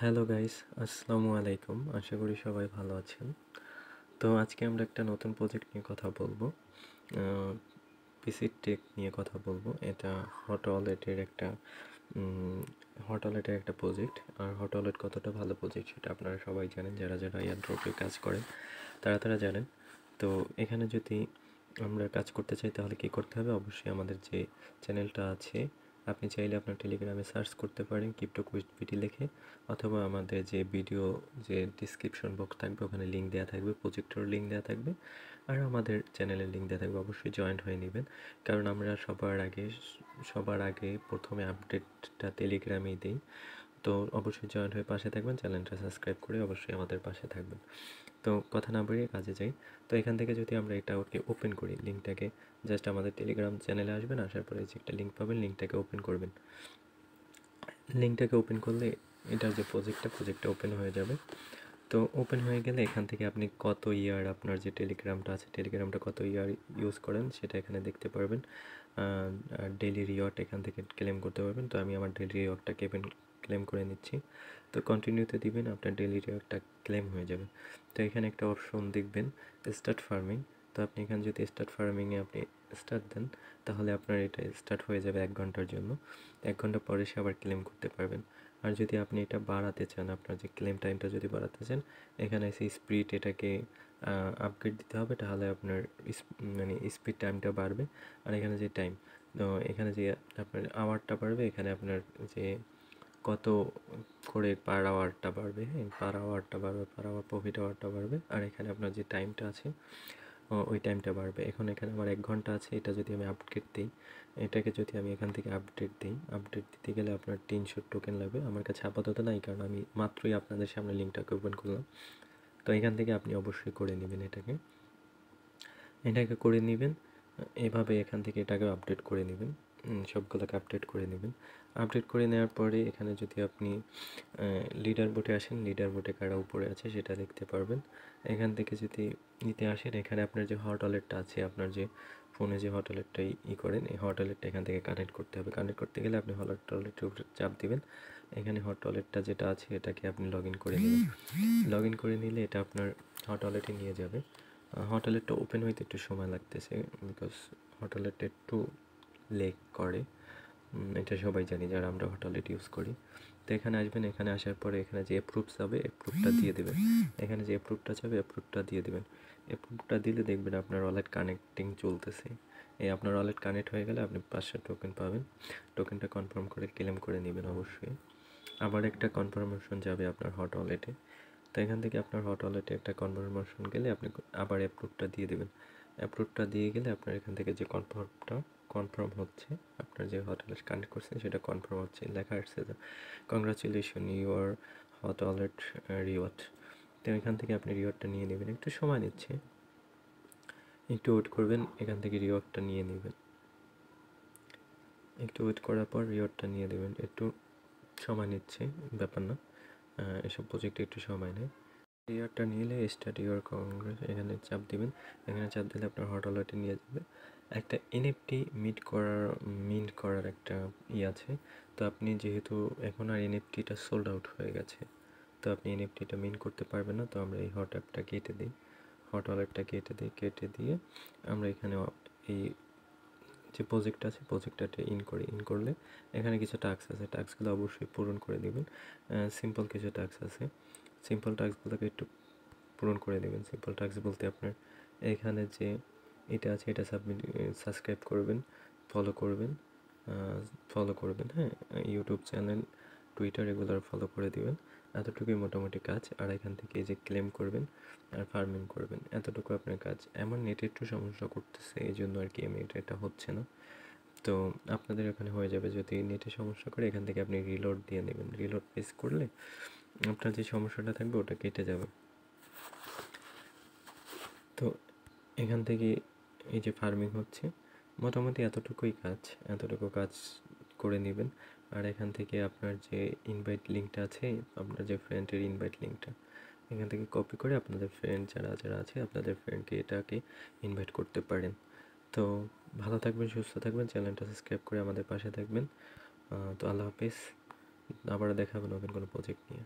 Hello guys, আসসালামু আলাইকুম। আশা করি সবাই ভালো আছেন। তো আজকে আমরা একটা নতুন প্রজেক্ট নিয়ে কথা বলবো। পিসি টেক নিয়ে কথা বলবো। এটা হট ওয়ালেটের একটা প্রজেক্ট। আর হট ওয়ালেট কতটা ভালো প্রজেক্ট সেটা আপনারা সবাই জানেন, যারা যারা এয়ারড্রপে কাজ করেন তারা জানেন। তো এখানে যদি আমরা কাজ করতে চাই তাহলে কী করতে হবে? অবশ্যই আমাদের যে চ্যানেলটা আছে, আপনি চাইলে আপনার টেলিগ্রামে সার্চ করতে পারেন ক্রিপ্টো কুইজ পিটি লিখে, অথবা আমাদের যে ভিডিও যে ডিসক্রিপশন বক্স থাকবে ওখানে লিঙ্ক দেওয়া থাকবে, প্রজেক্টর লিঙ্ক দেওয়া থাকবে, আর আমাদের চ্যানেলের লিঙ্ক দেওয়া থাকবে। অবশ্যই জয়েন্ট হয়ে নেবেন, কারণ আমরা সবার আগে প্রথমে আপডেটটা টেলিগ্রামেই দিই। তো অবশ্যই জয়েন্ট হয়ে পাশে থাকবেন, চ্যানেলটা সাবস্ক্রাইব করে অবশ্যই আমাদের পাশে থাকবেন। তো কথা না বাড়িয়ে কাজে যাই। তো এখান থেকে যদি আমরা এটা ওপেন করি, লিঙ্কটাকে জাস্ট আমাদের টেলিগ্রাম চ্যানেলে আসবেন, আসার পরে যে একটা লিঙ্ক পাবেন, লিঙ্কটাকে ওপেন করবেন। লিঙ্কটাকে ওপেন করলে এটার যে প্রজেক্টটা ওপেন হয়ে যাবে। তো ওপেন হয়ে গেলে এখান থেকে আপনি কত ইয়ার আপনার যে টেলিগ্রামটা কত ইয়ার ইউজ করেন সেটা এখানে দেখতে পারবেন। আর ডেইলি রিওয়ার্ড এখান থেকে ক্লেম করতে পারবেন। তো আমি আমার ডেইলি রিওয়ার্ডটা ক্লেম করে নিচ্ছি। তো কন্টিনিউতে দিবেন, আপনার ডেইলি রিওয়ার্ডটা ক্লেম হয়ে যাবে। তো এখানে একটা অপশন দেখবেন স্টার্ট ফার্মিং। তো আপনি এখানে যদি স্টার্ট ফার্মিংয়ে আপনি স্টার্ট দেন তাহলে আপনার এটা স্টার্ট হয়ে যাবে 1 ঘন্টার জন্য। 1 ঘন্টা পরে সে আবার ক্লেম করতে পারবেন। আর যদি আপনি এটা বাড়াতে চান, আপনার যে ক্লেম টাইমটা যদি বাড়াতে চান, এখানে এসে স্পিড এটাকে আপগ্রেড দিতে হবে, তাহলে আপনার স্পিড টাইমটা বাড়বে। আর এখানে যে টাইম, তো এখানে যে আপনার আওয়ারটা বাড়বে, এখানে আপনার যে কত করে পার আওয়ারটা বাড়বে, হ্যাঁ, পার আওয়ার প্রফিট আওয়ারটা বাড়বে। আর এখানে আপনার যে টাইমটা আছে ওই টাইমটা বাড়বে। এখন এখানে আমার 1 ঘন্টা আছে, এটা যদি আমি আপডেট দিই, এটাকে যদি আমি এখান থেকে আপডেট দিতে গেলে আপনার 300 টোকেন লাগবে। আমার কাছে আপাতত নাই, কারণ আমি মাত্রই আপনাদের সামনে লিঙ্কটাকে ওপেন করলাম। তো এখান থেকে আপনি অবশ্যই করে নেবেন, এটাকে করে নেবেন। এভাবে এখান থেকে এটাকে আপডেট করে নেবেন, সবগুলোকে আপডেট করে নেবেন। আপডেট করে নেওয়ার পরে এখানে যদি আপনি লিডার বোর্ডে আসেন, লিডার বোর্ডে কারা উপরে আছে সেটা দেখতে পারবেন। এখান থেকে যদি নিতে আসেন, এখানে আপনার যে হট ওয়ালেটটা আছে, আপনার যে ফোনে যে হট ওয়ালেটটা করেন, এই হট ওয়ালেটটা এখান থেকে কানেক্ট করতে হবে। কানেক্ট করতে গেলে আপনি হট ওয়ালেটের উপরে চাপ দিবেন। এখানে হট ওয়ালেটটা যেটা আছে এটাকে আপনি লগ ইন করে নেবেন। লগ ইন করে নিলে এটা আপনার হট ওয়ালেটে নিয়ে যাবে। হট ওয়ালেটটা ওপেন হইতে একটু সময় লাগতেছে, বিকজ হট ওয়ালেটটা একটু লেগ করে। এটা সবাই জানি যারা আমরা হট ওয়ালেট ইউজ করি। তো এখানে আসবেন, এখানে আসার পরে এখানে যে অ্যাপ্রুভ যাবে অ্যাপ্রুভটা দিয়ে দেবেন। এখানে যে অ্যাপ্রুভটা যাবে অ্যাপ্রুভটা দিয়ে দেবেন। অ্যাপ্রুভটা দিলে দেখবেন আপনার ওয়ালেট কানেক্টিং চলতেছে। আপনার ওয়ালেট কানেক্ট হয়ে গেলে আপনি 500 টোকেন পাবেন। টোকেনটা কনফার্ম করে ক্লেম করে নেবেন অবশ্যই। আবার একটা কনফার্মেশন যাবে আপনার হট ওয়ালেটে। তো এখান থেকে আপনার হট ওয়ালেটে একটা কনফার্মেশন গেলে আপনি আবার অ্যাপ্রুভটা দিয়ে দেবেন। অ্যাপ্রুভটা দিয়ে গেলে আপনার এখান থেকে যে কনফার্ম হচ্ছে, আপনার যে হট ওয়ালেট কানেক্ট করছেন সেটা কনফার্ম হচ্ছে, লেখা আসছে যে congratulation your hot wallet reward. তো এখান থেকে আপনি রিওয়ার্ডটা নিয়ে নেবেন, একটু সময় নিচ্ছে, একটু ওয়েট করবেন, এখান থেকে রিওয়ার্ডটা নিয়ে নেবেন। একটু ওয়েট করার পর রিওয়ার্ডটা নিয়ে দেবেন, একটু সময় নিচ্ছে, ব্যাপার না, এসব প্রজেক্টে একটু সময় নেয়। রিওয়ার্ডটা নিলে স্টার্ট ইউর কংগ্রেস, এখানে চাপ দিবেন। এখানে চাপ দিলে আপনার হট ওয়ালেটে নিয়ে যাবে। একটা এনএফটি মিন্ট করার একটা আছে। তো আপনি যেহেতু এখন আর এনএফটিটা সোল্ড আউট হয়ে গেছে, তো আপনি এনএফটিটা মিন্ট করতে পারবেন না। তো আমরা এই হট ওয়ালেটটা কেটে দিয়ে আমরা এখানে এই যে প্রজেক্টটা আছে প্রজেক্টটাতে ইন করলে এখানে কিছু টাস্ক আছে, টাস্কগুলো অবশ্যই পূরণ করে দেবেন। সিম্পল কিছু টাস্ক আছে, সিম্পল টাস্কগুলোকে একটু পূরণ করে দেবেন। সিম্পল টাস্ক বলতে আপনার এখানে যে এটা আছে এটা সাবস্ক্রাইব করবেন, ফলো করবেন, হ্যাঁ, ইউটিউব চ্যানেল, টুইটার এগুলো ফলো করে দিবেন। এতটুকুই মোটামুটি কাজ। আর এখান থেকে যে ক্লেম করবেন আর ফার্মিং করবেন, এতটুকু আপনার কাজ। আমার নেটে একটু সমস্যা করতেছে, এই জন্য আর কি এটা হচ্ছে না। তো আপনাদের এখানে হয়ে যাবে। যদি নেটে সমস্যা করে এখান থেকে আপনি রিলোড দিয়ে নেবেন, রিলোড প্রেস করলে আপনার যে সমস্যাটা থাকবে ওটা কেটে যাবে। তো এখান থেকে এই যে ফার্মিং হচ্ছে, মোটামুটি এতটুকু কাজ করে নেবেন। আর এখান থেকে আপনার যে ইনভাইট লিঙ্কটা আছে, আপনার যে ফ্রেন্ডের ইনভাইট লিঙ্কটা এখান থেকে কপি করে আপনাদের ফ্রেন্ড যারা আছে আপনাদের ফ্রেন্ডকে এটাকে ইনভাইট করতে পারেন। তো ভালো থাকবেন, সুস্থ থাকবেন, চ্যানেলটা সাবস্ক্রাইব করে আমাদের পাশে থাকবেন। তো আল্লাহ হাফেজ, আবার দেখা হবে নতুন কোনো প্রজেক্ট নিয়ে।